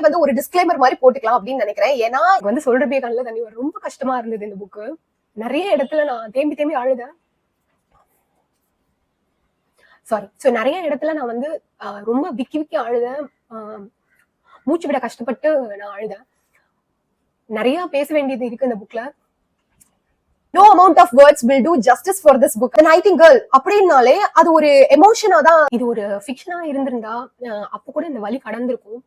வந்து ஒரு டிஸ்க்ளைமர் மாதிரி போட்டுக்கலாம் அப்படின்னு நினைக்கிறேன். ஏன்னா வந்து சொல்றப்பே கண்ணில் தண்ணி வரும். ரொம்ப கஷ்டமா இருந்தது இந்த புக்கு. நிறைய இடத்துல நான் தேம்பி தேம்பி அழுதேன். சாரி. ஸோ நிறைய இடத்துல நான் வந்து ரொம்ப விக்கி விக்கி அழுதேன். மூச்சு விட கஷ்டப்பட்டு நான் அழுதேன். நிறைய பேச வேண்டியது இருக்கு இந்த புக்ல. No amount of words will do justice for this book. The Nightingale அப்படின்னாலே அது ஒரு எமோஷனா தான். இது ஒரு ஃபிக்ஷனா இருந்திருந்தா அப்ப கூட இந்த வலி கடந்திருக்கும்.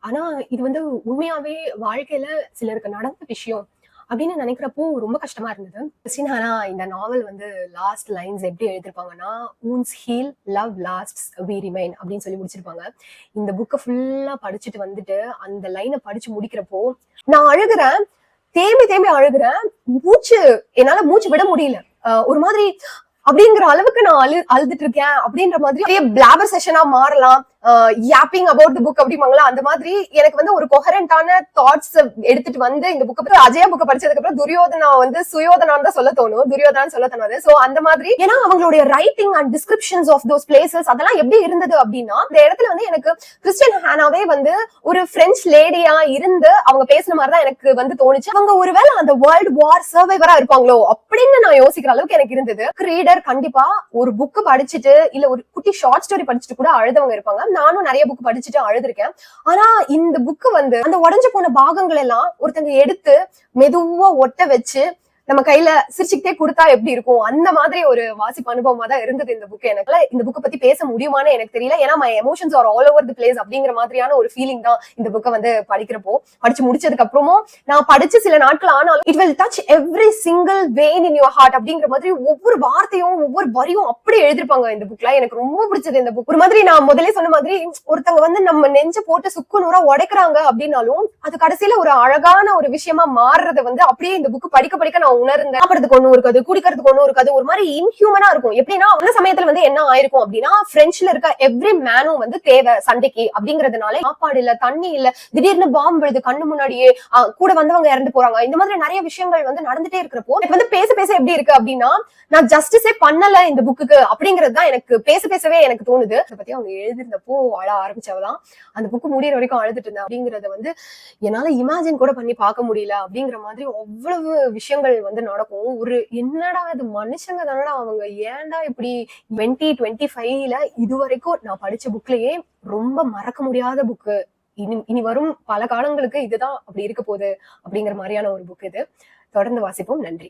ஆனா இது வந்து உண்மையாவே வாழ்க்கையில சிலருக்கு நடந்த விஷயம் அப்படின்னு நினைக்கிறப்போ ரொம்ப கஷ்டமா இருந்தது. ஆனா இந்த நாவல் வந்து லாஸ்ட் லைன்ஸ் எப்படி எழுதிருப்பாங்கன்னா, wounds heal, love lasts, we remain அப்படின்னு சொல்லி முடிச்சிருப்பாங்க. இந்த புக்கை ஃபுல்லா படிச்சுட்டு வந்துட்டு அந்த லைனை படிச்சு முடிக்கிறப்போ நான் அழுகுறேன். தேம்பி தேம்பி அழுகுறேன். என்னால மூச்சு விட முடியல. ஒரு மாதிரி அப்படிங்கிற அளவுக்கு நான் அழுதுட்டு இருக்கேன் அப்படின்ற மாதிரி பிளாபர் செஷனா மாறலாம். யாப்பிங் அபவுட் தி புக் அப்படிமாங்களா, அந்த மாதிரி எனக்கு வந்து ஒரு கொஹரண்டான தாட்ஸ் எடுத்துட்டு வந்து இந்த புக்கை அஜயா புக்கை படிச்சதுக்கு அப்புறம் துரியோதனா வந்து சுயோதனான்னு தான் சொல்ல தோணும், துரியோதனான்னு சொல்ல தோணாது. சோ அந்த மாதிரி ஏன்னா அவங்களுடைய writing and descriptions of those places அதெல்லாம் எப்படி இருந்தது அப்படின்னா, இந்த இடத்துல வந்து எனக்கு கிறிஸ்டியன் ஹானாவே வந்து ஒரு பிரெஞ்ச் லேடியா இருந்து அவங்க பேசுன மாதிரி தான் எனக்கு வந்து தோணுச்சு. அவங்க ஒருவேளை அந்த வேர்ல்ட் வார் சர்வைவரா இருப்பாங்களோ அப்படின்னு நான் யோசிக்கிற அளவுக்கு எனக்கு இருந்தது. ரீடர் கண்டிப்பா ஒரு புக் படிச்சுட்டு இல்ல ஒரு குட்டி ஷார்ட் ஸ்டோரி படிச்சுட்டு கூட அழுதவங்க இருப்பாங்க. நானும் நிறைய புக் படிச்சுட்டு அழுதுருக்கேன். ஆனா இந்த புக் வந்து அந்த உடஞ்சு போன பாகங்கள் எல்லாம் ஒருத்தங்க எடுத்து மெதுவா ஒட்ட வச்சு நம்ம கையில சிரிச்சுக்கிட்டே கொடுத்தா எப்படி இருக்கும், அந்த மாதிரி ஒரு வாசிப்பு அனுபவமா தான் இருந்தது இந்த புக். எனக்கு இந்த புக்கை பத்தி பேச முடியுமான்னு எனக்கு தெரியல. ஏன்னா my emotions are all over the place அப்படிங்கிற மாதிரியான ஒரு ஃபீலிங் தான் இந்த புக்கை வந்து படிக்கிறப்போ. படிச்சு முடிச்சதுக்கு அப்புறமும் நான் படிச்சு சில நாட்கள் ஆனாலும் it will touch every single vein in your heart அப்படிங்கிற மாதிரி ஒவ்வொரு வார்த்தையும் ஒவ்வொரு வரியும் அப்படி எழுதிருப்பாங்க இந்த புக்ல. எனக்கு ரொம்ப பிடிச்சது இந்த புக். ஒரு மாதிரி நான் முதலே சொன்ன மாதிரி ஒருத்தவங்க வந்து நம்ம நெஞ்ச போட்டு சுக்கு நூறா உடைக்கிறாங்க அப்படின்னாலும் அது கடைசியில ஒரு அழகான ஒரு விஷயமா மாறுறத வந்து அப்படியே இந்த புக் படிக்க படிக்க நான் உணர்ந்தேன். சாப்பிடறதுக்கு ஒண்ணும் இருக்காது, குடிக்கிறதுக்கு ஒண்ணும் இருக்காது, ஒரு மாதிரி இன்ஹியூமனா இருக்கும். எப்படின்னா அந்த சமயத்துல வந்து என்ன ஆயிருக்கும் அப்படின்னா, பிரெஞ்சுல இருக்க எவ்ரி மேனும் வந்து தேவை சண்டைக்கு அப்படிங்கறதுனால சாப்பாடு இல்ல, தண்ணி இல்ல, திடீர்னு பாம்பு விழுது கண்ணு முன்னாடியே, கூட வந்தவங்க இறந்து போறாங்க. இந்த மாதிரி நிறைய விஷயங்கள் வந்து நடந்துட்டே இருக்கிறப்போ எனக்கு வந்து பேச பேச எப்படி இருக்கு அப்படின்னா, நான் ஜஸ்டிஸே பண்ணல இந்த புக்குக்கு அப்படிங்கிறது தான் எனக்கு பேச பேசவே எனக்கு தோணுது. அதை பத்தி அவங்க எழுதிருந்தப்போ அழ ஆரம்பிச்சவதான் அந்த புக்கு முடியிற வரைக்கும் அழுதுட்டு இருந்தேன். அப்படிங்கறத வந்து என்னால இமேஜின் கூட பண்ணி பார்க்க முடியல. அப்படிங்கிற மாதிரி அவ்வளவு விஷயங்கள் வந்து நடக்கும். ஒரு என்னடா இது மனுஷங்க தானடா அவங்க, ஏன்டா இப்படி 2025ல இது வரைக்கும் நான் படிச்ச புக்லயே ரொம்ப மறக்க முடியாத புக்கு. இனி வரும் பல காலங்களுக்கு இதுதான் அப்படி இருக்க போகுது அப்படிங்கிற மாதிரியான ஒரு புக் இது. தொடர்ந்து வாசிப்போம். நன்றி.